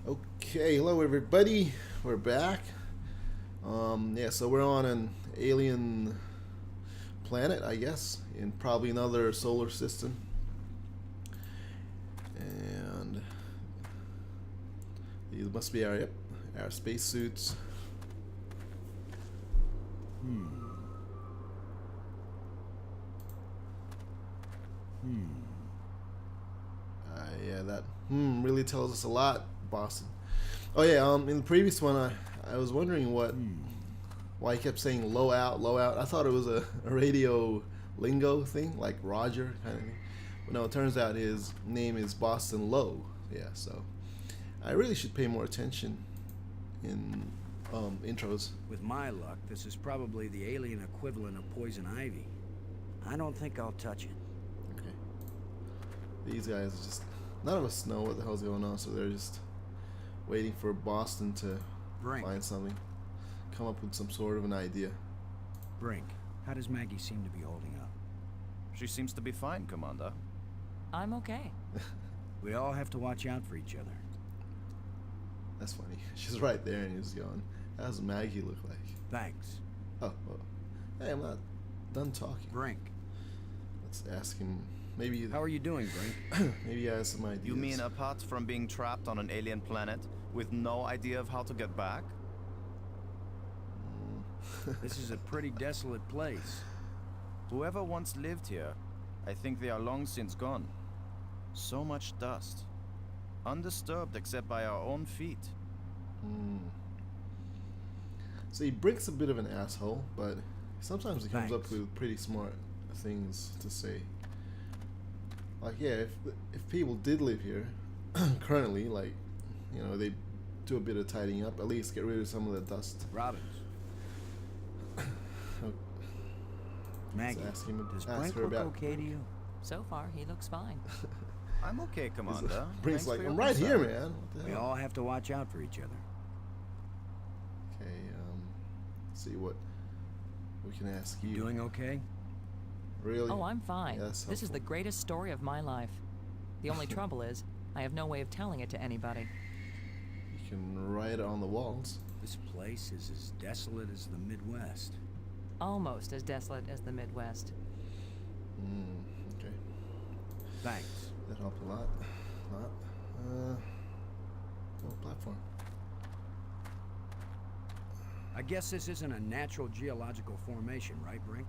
Okay, hello everybody. We're back. Yeah, so we're on an alien planet, I guess, in probably another solar system. And these must be our spacesuits. Yeah, that really tells us a lot, Boston. Oh yeah, in the previous one, I was wondering why he kept saying low out, low out. I thought it was a radio lingo thing, like Roger kind of thing. But no, it turns out his name is Boston Low. Yeah, so I really should pay more attention in intros. With my luck, this is probably the alien equivalent of poison ivy. I don't think I'll touch it. Okay. These guys just, none of us know what the hell's going on, so they're just waiting for Boston to Brink. find something, come up with some sort of an idea. Brink, how does Maggie seem to be holding up? She seems to be fine, Commander. I'm okay. We all have to watch out for each other. That's funny. She's right there and he's going, how does Maggie look like? Thanks. Oh, well, hey, I'm not done talking. Brink, Let's ask him. Maybe how are you doing, Brink? maybe he has some ideas. You mean apart from being trapped on an alien planet with no idea of how to get back? This is a pretty desolate place. Whoever once lived here, I think they are long since gone. So much dust. Undisturbed except by our own feet. So he breaks a bit of an asshole, but sometimes he comes up Thanks. with pretty smart things to say. Like, yeah, if people did live here currently, like, you know, they do a bit of tidying up, at least get rid of some of the dust. Robbins. Maggie, ask him- does ask Brink her look about okay to you? So far, he looks fine. I'm okay, Commander. Brink's Thanks like, for your I'm right here, concern." man. What the We hell? all have to watch out for each other. Okay, see what we can ask you. You doing okay? Really? Oh, I'm fine. Yeah, that's This is the helpful. greatest story of my life. The only trouble is, I have no way of telling it to anybody. You can write it on the walls. This place is as desolate as the Midwest. Almost as desolate as the Midwest. Okay. Thanks. That helped a lot. Platform. I guess this isn't a natural geological formation, right, Brink?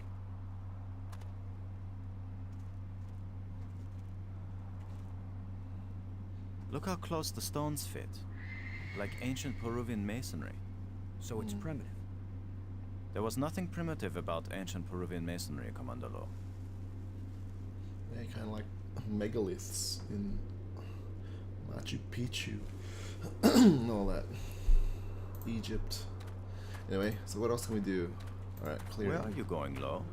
Look how close the stones fit. Like ancient Peruvian masonry. So it's primitive. There was nothing primitive about ancient Peruvian masonry, Commander Lowe. Yeah, kind of like megaliths in Machu Picchu and all that. Egypt. Anyway, so what else can we do? Alright, clear. Where are you going, Lowe?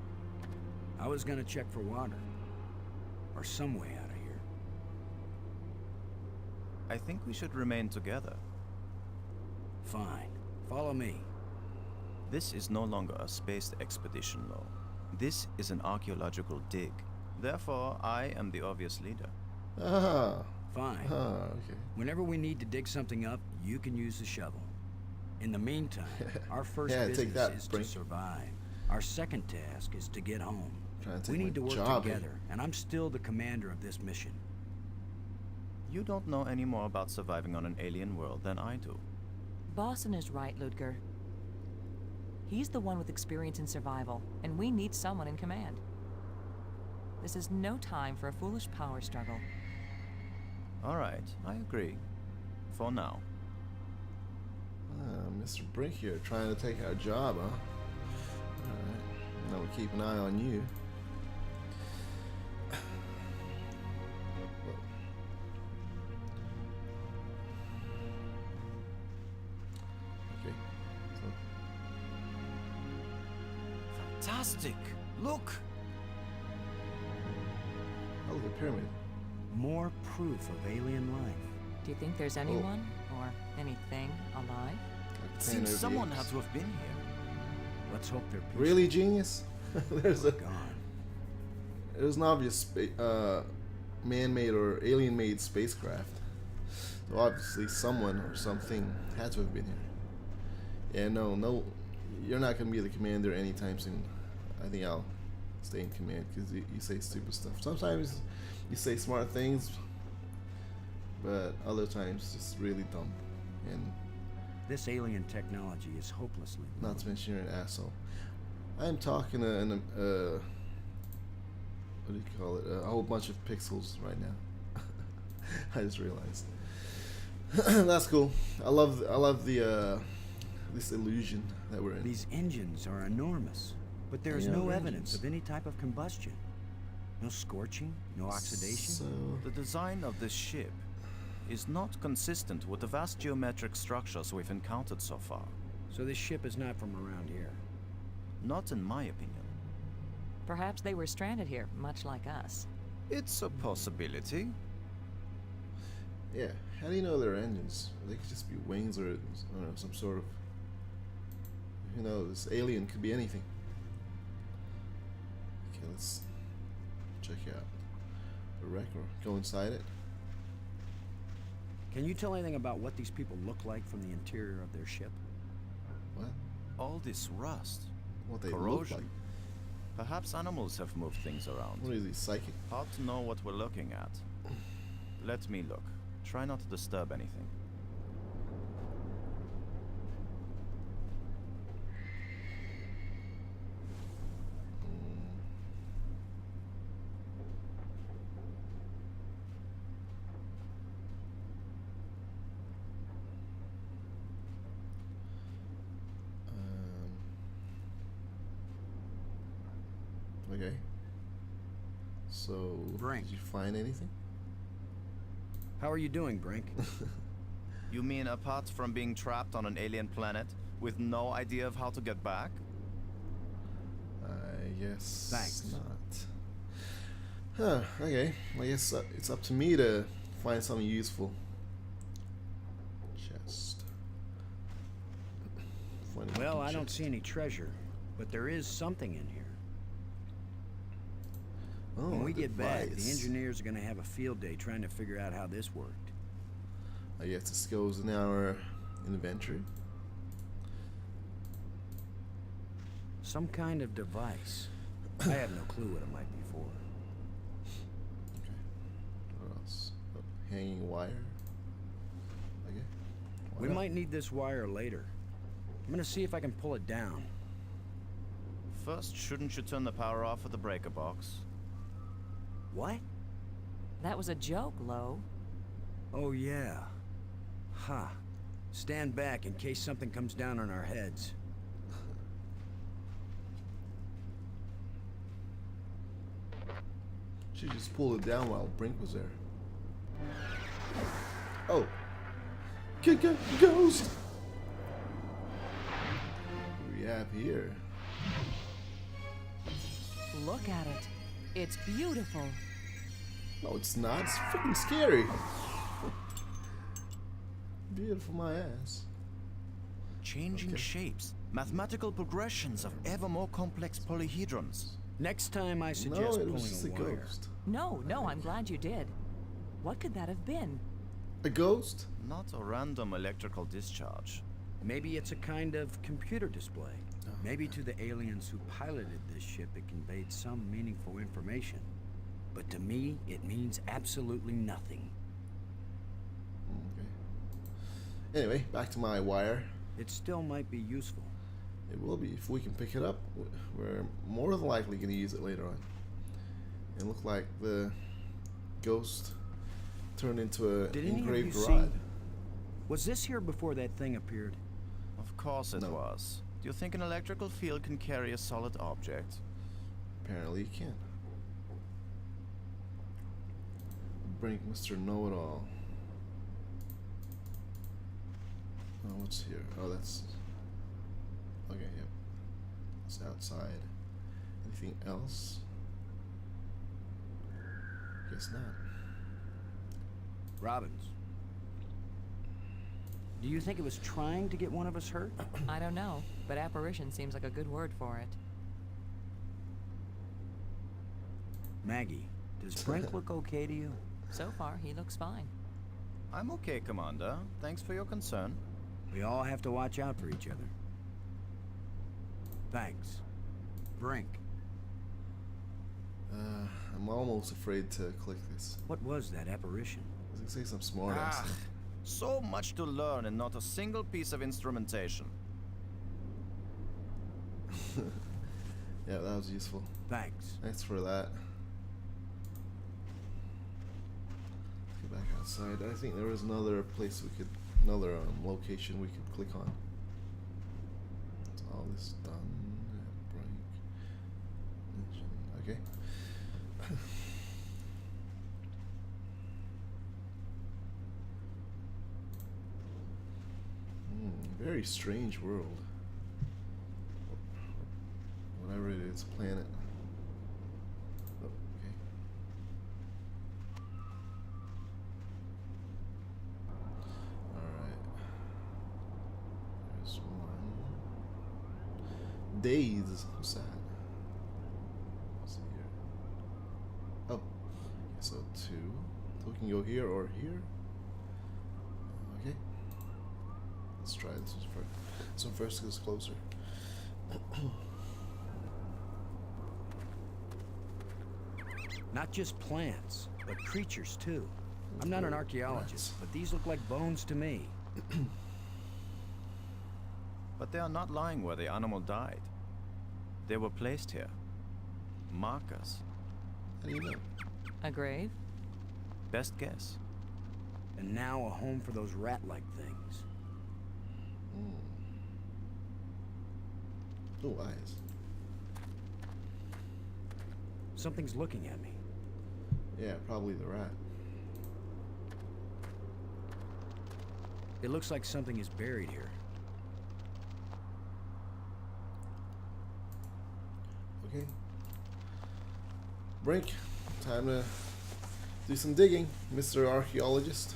I was gonna check for water. Or some way out of here. I think we should remain together. Fine. Follow me. This is no longer a space expedition, Lowe. This is an archaeological dig. Therefore, I am the obvious leader. Ah, Fine. okay. Whenever we need to dig something up, you can use the shovel. In the meantime, our first Yeah, take business that, is Brink. to survive. Our second task is to get home. Trying to We take need to my work job here. together, and I'm still the commander of this mission. You don't know any more about surviving on an alien world than I do. Boston is right, Ludger. He's the one with experience in survival, and we need someone in command. This is no time for a foolish power struggle. All right, I agree. For now. Mr. Brink here, trying to take our job, huh? Alright. Now we'll keep an eye on you. Okay. So, Fantastic! Look! oh, the pyramid. More proof of alien life. Do you think there's anyone or anything alive? Like Seems Planet of the someone Apes. had to have been here. Let's hope they're peaceful. Really, genius? There's a Gone. It was an obvious man-made or alien-made spacecraft. So obviously someone or something had to have been here. Yeah, no, you're not gonna be the commander anytime soon. I think I'll stay in command because you say stupid stuff. Sometimes you say smart things, but other times just really dumb. And This alien technology is hopelessly not to mention you're an asshole. I'm talking what do you call it? A whole bunch of pixels right now. I just realized. That's cool. I love the this illusion that we're in. These engines are enormous, but there is Yeah, no engines. evidence of any type of combustion. No scorching, no oxidation. So The design of this ship is not consistent with the vast geometric structures we've encountered so far. So this ship is not from around here. Not in my opinion. Perhaps they were stranded here, much like us. It's a possibility. yeah, how do you know they're engines? They could just be wings or I don't know, some sort of, who knows? Alien could be anything. Okay, let's check out the wreck or go inside it. Can you tell anything about what these people look like from the interior of their ship? What? All this rust, What they look corrosion. like? Perhaps animals have moved things around. What is he, psychic? Hard to know what we're looking at. Let me look. Try not to disturb anything. Okay. So, Brink. did you find anything? How are you doing, Brink? You mean apart from being trapped on an alien planet with no idea of how to get back? I guess Thanks. not. Huh, okay. I guess it's up to me to find something useful. Chest. Find a Well, fucking I don't chest. see any treasure, but there is something in here. Oh, When we a get back, the device. engineers are going to have a field day trying to figure out how this worked. I guess this goes in our inventory. Some kind of device. I have no clue what it might be for. Okay. What else? Oh, hanging wire. Okay. Why We not? might need this wire later. I'm going to see if I can pull it down. First, shouldn't you turn the power off at the breaker box? What? That was a joke, Lo. Oh, yeah. Ha. Stand back in case something comes down on our heads. She just pulled it down while Brink was there. Oh. Ghost! What do we have here? Look at it. It's beautiful. No, it's not. It's freaking scary. Beautiful, my ass. Changing Okay. shapes, mathematical progressions of ever more complex polyhedrons. Next time I No, suggest it was pulling just a a wire. ghost. No, I'm glad you did. What could that have been? A ghost? Not a random electrical discharge. Maybe it's a kind of computer display. Maybe to the aliens who piloted this ship it conveyed some meaningful information. But to me, it means absolutely nothing. Okay. Anyway, back to my wire. It still might be useful. It will be. If we can pick it up, we're more than likely going to use it later on. It looked like the ghost turned into an Did any of you engraved see? rod. Was this here before that thing appeared? Of course it No. was. Do you think an electrical field can carry a solid object? Apparently you can. Brink, Mr. Know-It-All. Oh, what's here? Oh, that's... Okay, yep. It's outside. Anything else? Guess not. Robbins. Do you think it was trying to get one of us hurt? I don't know, but apparition seems like a good word for it. Maggie, does Brink look okay to you? So far, he looks fine. I'm okay, Commander. Thanks for your concern. We all have to watch out for each other. Thanks. Brink. I'm almost afraid to click this. What was that apparition? I was gonna say some smart ass Ah, stuff. so much to learn and not a single piece of instrumentation. Yeah, that was useful. Thanks. Thanks for that. Let's get back outside. I think there was another place we could, another location we could click on. That's all this done. Break. Okay. Very strange world. Whatever it is, planet. Oh, okay. Alright. There's one. Days. What's that? What's it here? Oh. Okay, so 2. So we can go here or here. Okay. Let's try this one first. This one first goes closer. Not just plants, but creatures too. I'm not an archaeologist, but these look like bones to me. But they are not lying where the animal died. They were placed here. Markers. How do you know? A grave? Best guess. And now a home for those rat-like things. Oh, eyes. Something's looking at me. Yeah, probably the rat. It looks like something is buried here. Okay. Break. Time to do some digging, Mr. Archaeologist.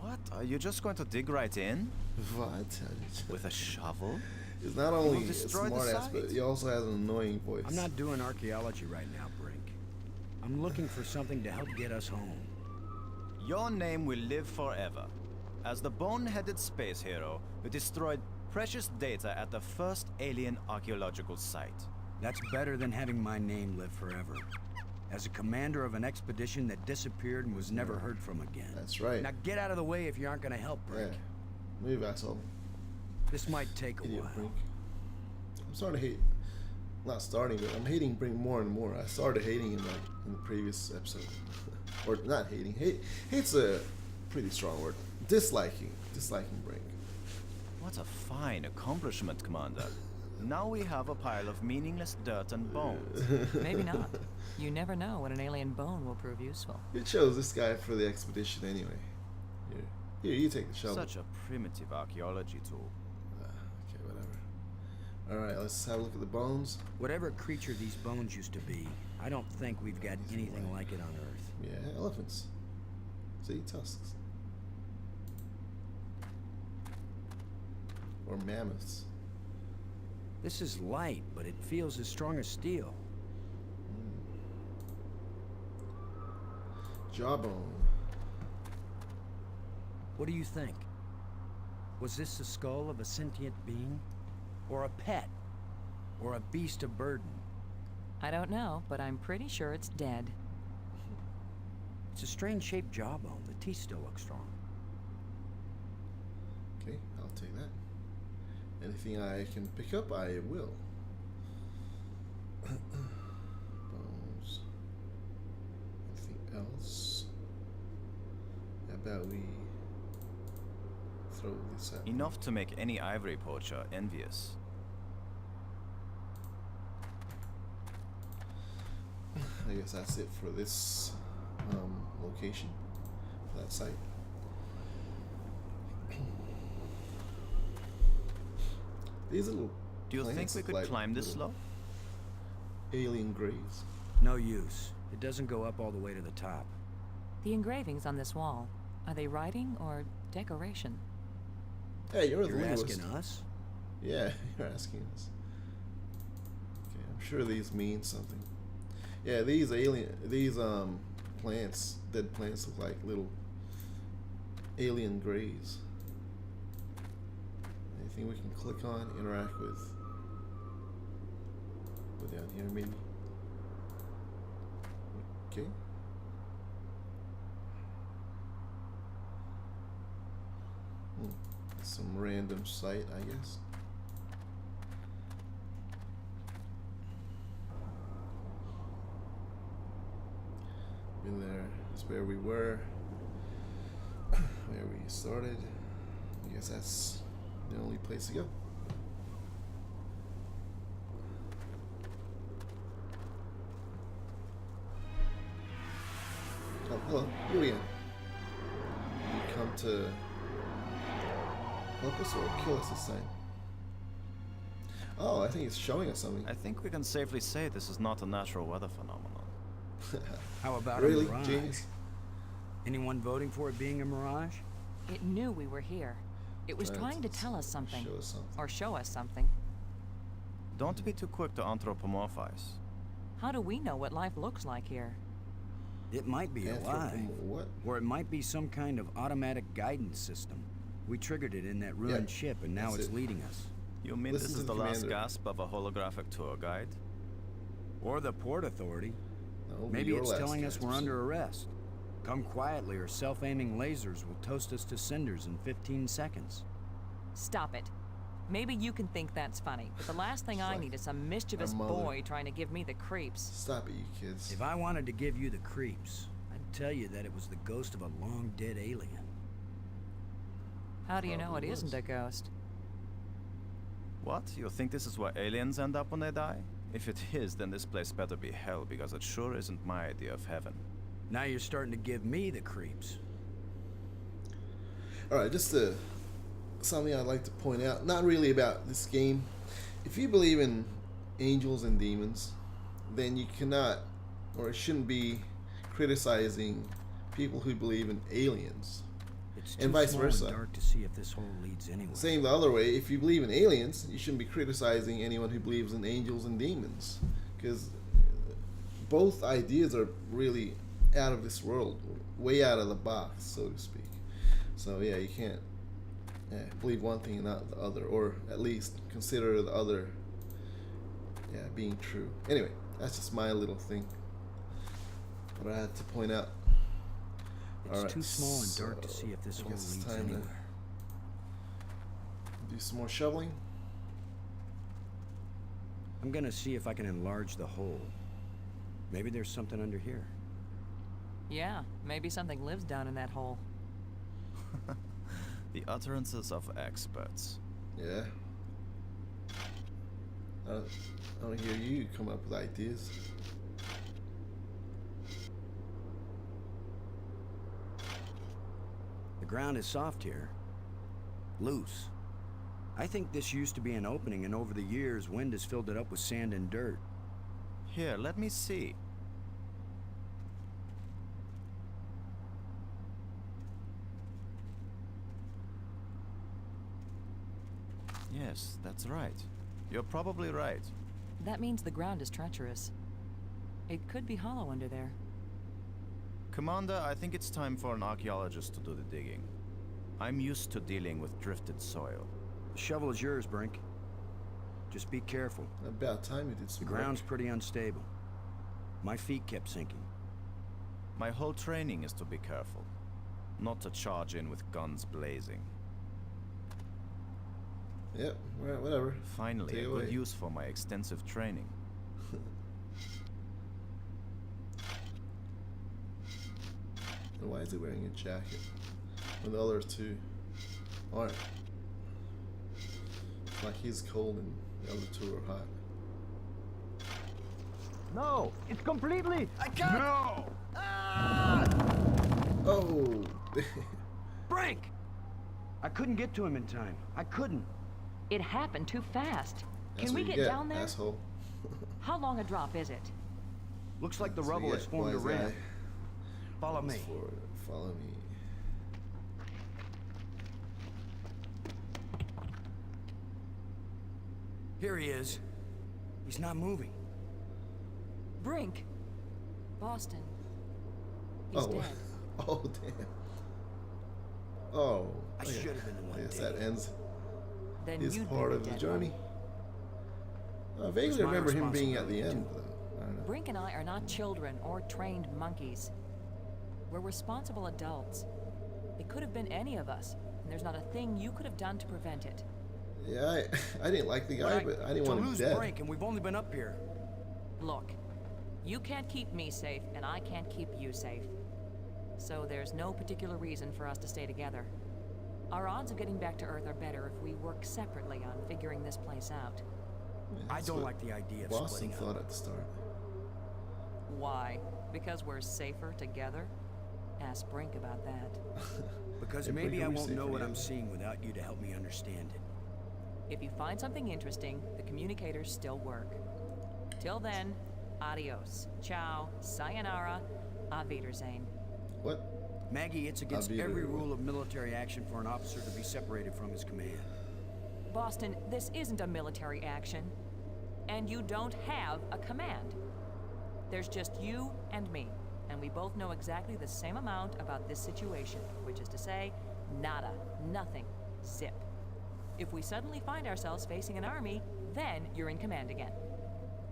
What? Are you just going to dig right in? What? With a shovel? It's not only will a destroy the smart ass, but site. he also has an annoying voice. I'm not doing archaeology right now, Brink. I'm looking for something to help get us home. Your name will live forever. As the bone-headed space hero who destroyed precious data at the first alien archaeological site. That's better than having my name live forever. As a commander of an expedition that disappeared and was never heard from again. That's right. Now get out of the way if you aren't gonna help, Yeah. Brink. Move, asshole. This might take a Idiot while. Brink. I'm starting to hate. Not starting, but I'm hating Brink more and more. I started hating him like in the previous episode, or not hating. Hate's a pretty strong word. Disliking Brink. What a fine accomplishment, Commander. Now we have a pile of meaningless dirt and bones. Maybe not. You never know when an alien bone will prove useful. You chose this guy for the expedition anyway. Here, you take the shovel. Such a primitive archaeology tool. Okay, whatever. Alright, let's have a look at the bones. Whatever creature these bones used to be, I don't think we've got anything like it on Earth. Yeah, elephants. See, tusks. Or mammoths. This is light, but it feels as strong as steel. Jawbone. What do you think? Was this the skull of a sentient being? Or a pet? Or a beast of burden? I don't know, but I'm pretty sure it's dead. It's a strange-shaped jawbone. The teeth still look strong. Okay, I'll take that. Anything I can pick up, I will. Bones. Anything else? How about we throw this out? Enough to make any ivory poacher envious. I guess that's it for this location, that site. These little Do you think plants we look could like climb this little slope? alien graves. No use. It doesn't go up all the way to the top. The engravings on this wall, are they writing or decoration? Hey, you're the You're linguist. asking us? Yeah, you're asking us. Okay, I'm sure these mean something. Yeah, these plants, dead plants look like little alien graves. Anything we can click on, interact with? Go down here maybe. Okay. Some random site, I guess. Been there. That's where we were. Where we started. I guess that's the only place to go. Oh, hello. Here we are. You come to help us or kill us this time? Oh, I think it's showing us something. I think we can safely say this is not a natural weather phenomenon. How about really? a mirage? Genius? Anyone voting for it being a mirage? It knew we were here. It was trying to tell us something. Show us something. Or show us something. Don't be too quick to anthropomorphize. How do we know what life looks like here? It might be a lie. What? Or it might be some kind of automatic guidance system. We triggered it in that ruined ship, and now it's leading us. You mean Listen this to is the the last commander. gasp of a holographic tour guide? Or the Port Authority. No, Maybe your it's last telling us gasp. we're under arrest. Come quietly, or self-aiming lasers will toast us to cinders in 15 seconds. Stop it. Maybe you can think that's funny, but the last thing I Like need is some mischievous our mother. boy trying to give me the creeps. Stop it, you kids. If I wanted to give you the creeps, I'd tell you that it was the ghost of a long-dead alien. How do you know it Probably isn't was. a ghost? What? You think this is where aliens end up when they die? If it is, then this place better be hell, because it sure isn't my idea of heaven. Now you're starting to give me the creeps. Alright, just something I'd like to point out. Not really about this game. If you believe in angels and demons, then you cannot, or shouldn't be, criticizing people who believe in aliens. It's And too vice small versa. and dark to see if this hole leads anywhere. Same the other way. If you believe in aliens, you shouldn't be criticizing anyone who believes in angels and demons, because both ideas are really out of this world, way out of the box, so to speak. So yeah, you can't believe one thing and not the other, or at least consider the other being true. Anyway, that's just my little thing, but I had to point out. It's Alright, too small and dark to so see if this I hole guess it's leads time to anywhere. do some more shoveling. I'm gonna see if I can enlarge the hole. Maybe there's something under here. Yeah, maybe something lives down in that hole. The utterances of experts. Yeah. I don't hear you come up with ideas. The ground is soft here. Loose. I think this used to be an opening, and over the years, wind has filled it up with sand and dirt. Here, let me see. Yes, that's right. You're probably right. That means the ground is treacherous. It could be hollow under there. Commander, I think it's time for an archaeologist to do the digging. I'm used to dealing with drifted soil. The shovel is yours, Brink. Just be careful. About time you did The some ground's work. pretty unstable. My feet kept sinking. My whole training is to be careful, not to charge in with guns blazing. Yep, right, whatever. Finally, Take a it good away. use for my extensive training. And why is he wearing a jacket when the other two aren't? Like he's cold and the other two are hot. No, it's completely. I can't! No! Oh! Brink! I couldn't get to him in time. I couldn't. It happened too fast. That's Can we what you get down there? asshole. How long a drop is it? Looks like the That's what rubble you has get, formed a wise ramp. guy. Follow me. Fast forward, follow me. Here he is. He's not moving. Brink, Boston. He's Oh, dead. oh damn. Oh, I okay. should have been the one I guess dead. that ends Then his you'd be part the of the dead journey. It I was vaguely my remember him being at the responsibility, end, too. though. I don't know. Brink and I are not children or trained monkeys. We're responsible adults. It could have been any of us, and there's not a thing you could have done to prevent it. Yeah, I didn't like the guy, but I didn't want him lose dead. Brink, and we've only been up here. Look, you can't keep me safe, and I can't keep you safe. So there's no particular reason for us to stay together. Our odds of getting back to Earth are better if we work separately on figuring this place out. Yeah, I that's don't what like the idea of Boston splitting thought up. at the start. Why? Because we're safer together? Ask Brink about that. Because Hey, maybe Brink, I are we won't safe know what together? I'm seeing without you to help me understand it. If you find something interesting, the communicators still work. Till then, adios, ciao, sayonara, auf Wiedersehen. What? Maggie, it's against I'll be every there. rule of military action for an officer to be separated from his command. Boston, this isn't a military action. And you don't have a command. There's just you and me. And we both know exactly the same amount about this situation, which is to say, nada, nothing, zip. If we suddenly find ourselves facing an army, then you're in command again.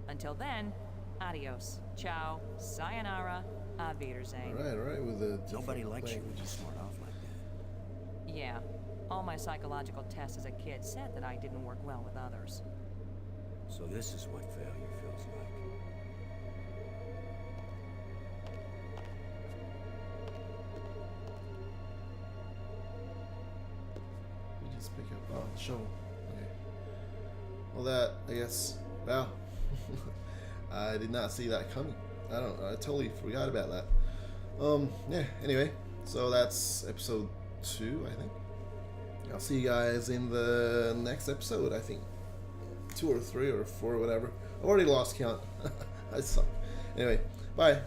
Until then, adios, ciao, sayonara, auf Wiedersehen. All right, with the Nobody likes you when language. you smart off like that. Yeah, all my psychological tests as a kid said that I didn't work well with others. So this is what failure feels like. You just pick up the shovel. Okay. Well, that I guess. Wow. I did not see that coming. I totally forgot about that. Yeah. Anyway, so that's episode 2, I think. I'll see you guys in the next episode. I think 2 or 3 or 4 or whatever. I already lost count. I suck. Anyway, bye.